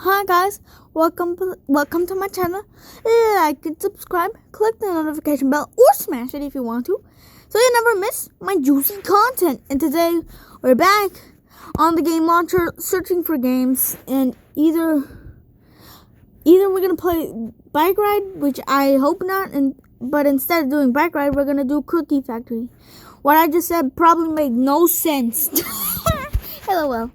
Hi guys, welcome to my channel. Like and subscribe, click the notification bell or smash it if you want to, so you never miss my juicy content. And today we're back on the game launcher searching for games, and either we're gonna play Bike Ride, which I hope not, but instead of doing Bike Ride, we're gonna do Cookie Factory. What I just said probably made no sense. LOL.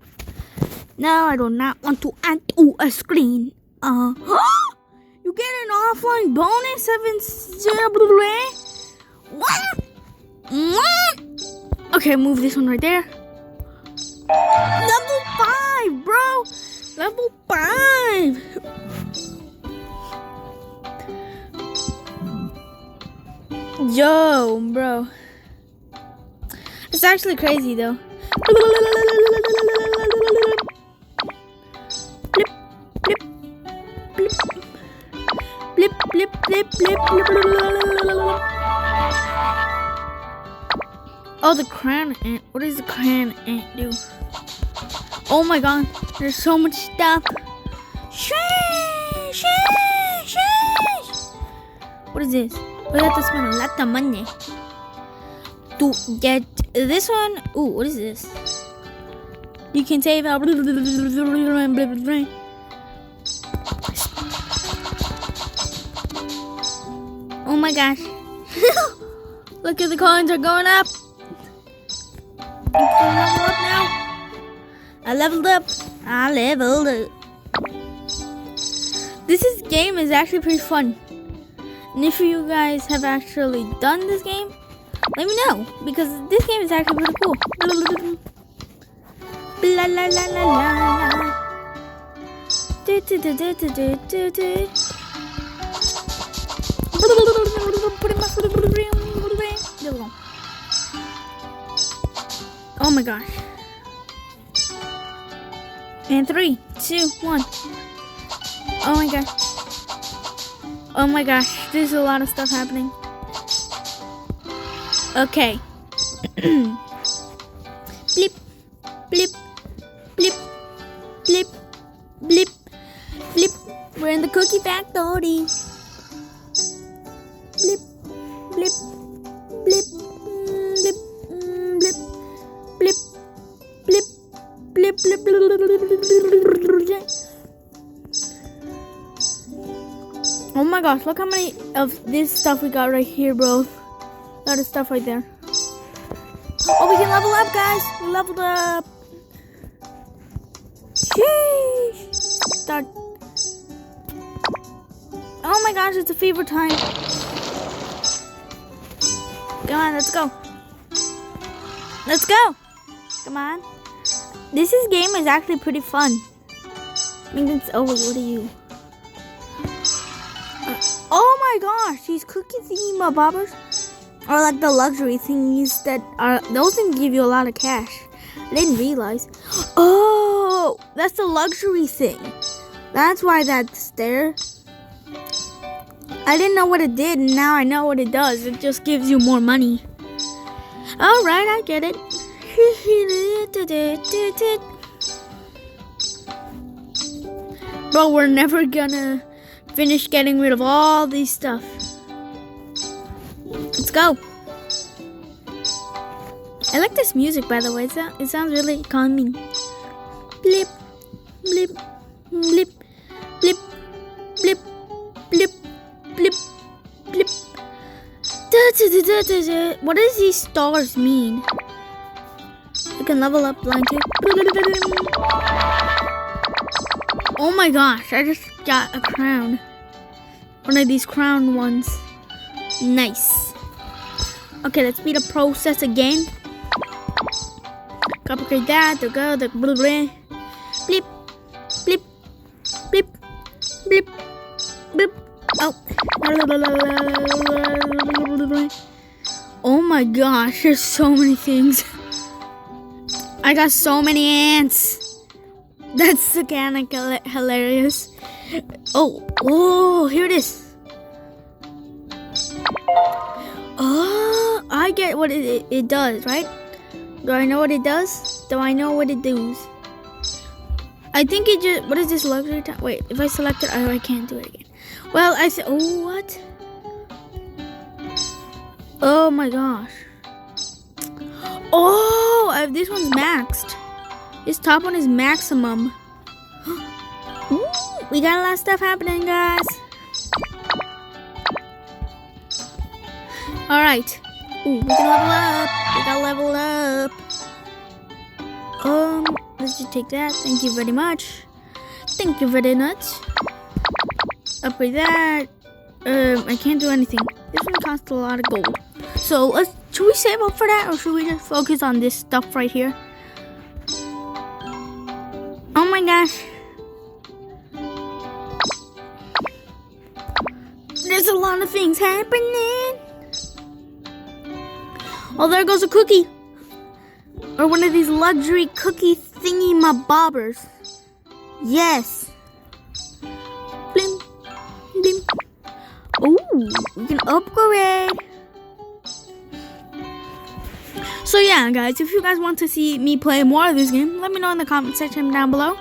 No, I do not want to add to a screen. You get an offline bonus, What? Okay, move this one right there. Level 5, bro. Level 5. Yo, bro. It's actually crazy, though. Blip, blip, blip, blip, blip, blip. Oh, the crayon ant. What does the crayon ant do? Oh my god, there's so much stuff. Sheesh, sheesh, sheesh. What is this? We have to spend a lot of money to get this one. Ooh, what is this? You can save out. Oh my gosh. Look at the coins are going up. Level up now. I leveled up. This game is actually pretty fun. And if you guys have actually done this game, let me know, because this game is actually pretty cool. Blah, la, la, la, la, la. Do, do, do, do, do, do, do, do. Oh my gosh. And 3, 2, 1. Oh my gosh. Oh my gosh. There's a lot of stuff happening. Okay. Blip, blip, blip, blip, blip, blip. We're in the cookie factory. Blip, blip, blip, blip, blip, blip, blip, blip, blip, blip. Oh my gosh, look how many of this stuff we got right here, bro. A lot of stuff right there. Oh, we can level up, guys. We leveled up. Sheesh. Start. Oh my gosh, it's a fever time. Come on, let's go. Let's go. Come on. This game is actually pretty fun. I mean, oh, wait, what are you? Oh my gosh, these cookie thingy bobbers are like the luxury thingies that are, those things give you a lot of cash. I didn't realize. Oh, that's the luxury thing. That's why that's there. I didn't know what it did, and now I know what it does. It just gives you more money. Alright, I get it. Bro, we're never gonna finish getting rid of all these stuff. Let's go. I like this music, by the way. It sounds really calming. Blip, blip, blip, blip, blip, blip, blip, blip. What does these stars mean? I can level up line 2. Oh my gosh, I just got a crown. One of these crown ones. Nice. Okay, let's speed up process again. Upgrade that. There go. The blip, blip, blip, blip, blip, blip. Oh. Oh my gosh, there's so many things. I got so many ants. That's kind of hilarious. Oh, here it is. Oh, I get what it does, right? Do I know what it does? Do I know what it does? I think it just... What is this luxury time? Wait, if I select it, I can't do it again. Well, oh, what? Oh my gosh. Oh, this one's maxed. This top one is maximum. Ooh, we got a lot of stuff happening, guys. Alright. Ooh, we can level up. We gotta level up. Let's just take that. Thank you very much. Thank you very much. Upgrade that. I can't do anything. This one costs a lot of gold. So should we save up for that, or should we just focus on this stuff right here? Oh my gosh. There's a lot of things happening. Oh, there goes a cookie. Or one of these luxury cookie thingy bobbers. Yes. Blim. Blim. Ooh, we can upgrade. So yeah, guys, if you guys want to see me play more of this game, let me know in the comment section down below.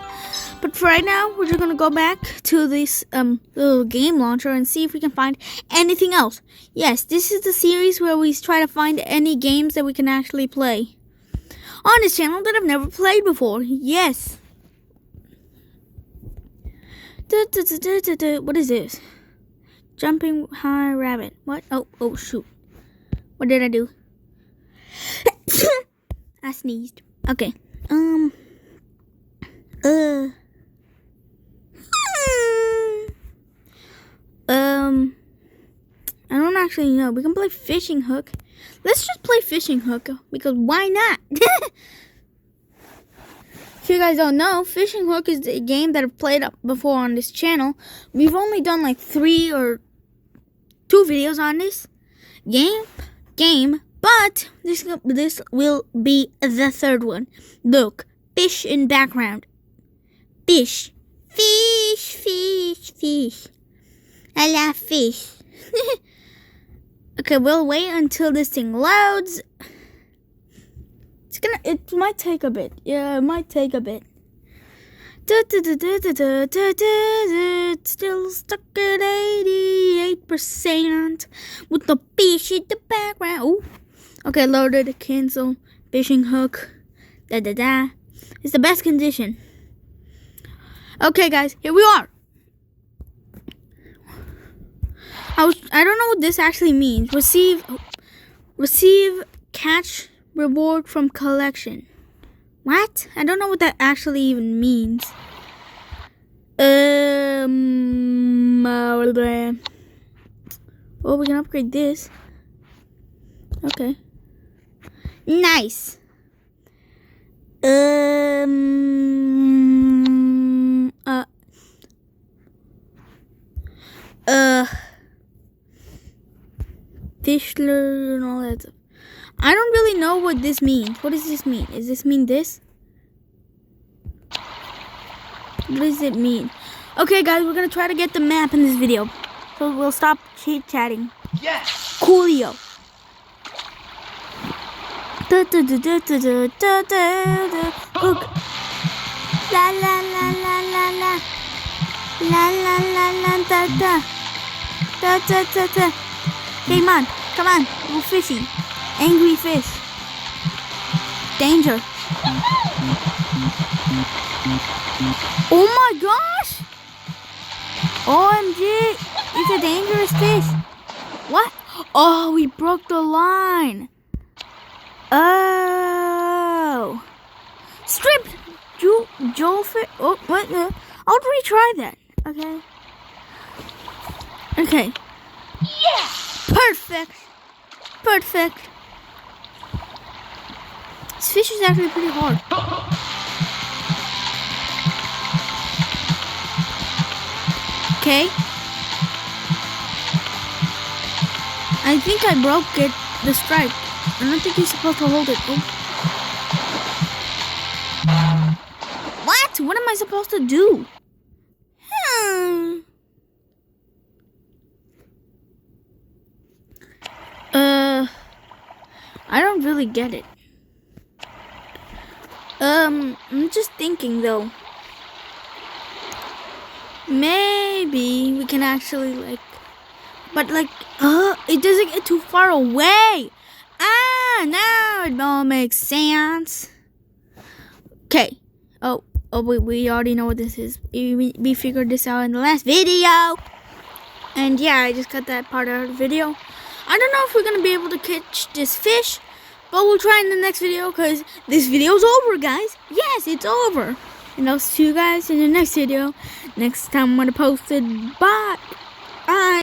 But for right now, we're just gonna go back to this little game launcher and see if we can find anything else. Yes, this is the series where we try to find any games that we can actually play on this channel that I've never played before. Yes. What is this? Jumping high rabbit. What? Oh shoot. What did I do? I sneezed. Okay. I don't actually know. We can play fishing hook. Let's just play fishing hook, because why not? If you guys don't know, fishing hook is a game that I've played before on this channel. We've only done like 3 or 2 videos on this game, but this will be the 3rd one. Look, fish in background. Fish. Fish, fish, fish. I love fish. Okay, we'll wait until this thing loads. It might take a bit. Yeah, it might take a bit. Still stuck at 88% with the fish in the background. Ooh. Okay, loaded. Cancel. Fishing hook. It's the best condition. Okay, guys, here we are. I don't know what this actually means. Receive catch reward from collection. What? I don't know what that actually even means. Well, we can upgrade this. Okay. Nice. Fischler and all that stuff. I don't really know what this means. What does this mean? Does this mean this? What does it mean? Okay, guys, we're gonna try to get the map in this video. So we'll stop chit-chatting. Yes! Coolio. Look. La la la la la la. La la la la da da. Da da da da. Hey man, come on, go fishing. Angry fish. Danger. Oh my gosh! OMG! It's a dangerous fish. What? Oh, we broke the line. Oh. Stripped Joel fish. Oh, what? I'll retry that. Okay. Okay. Yes! Perfect. Perfect. This fish is actually pretty hard. Okay. I think I broke the stripe. I don't think you're supposed to hold it. Oh. What? What am I supposed to do? I don't really get it. I'm just thinking though. maybe we can actually like, but like, it doesn't get too far away. Now it all makes sense. Okay. Oh, we already know what this is. We figured this out in the last video. And yeah, I just cut that part out of the video. I don't know if we're gonna be able to catch this fish, but we'll try in the next video because this video's over, guys. Yes, it's over. And I'll see you guys in the next video. Next time I'm gonna post it. Bye. Bye.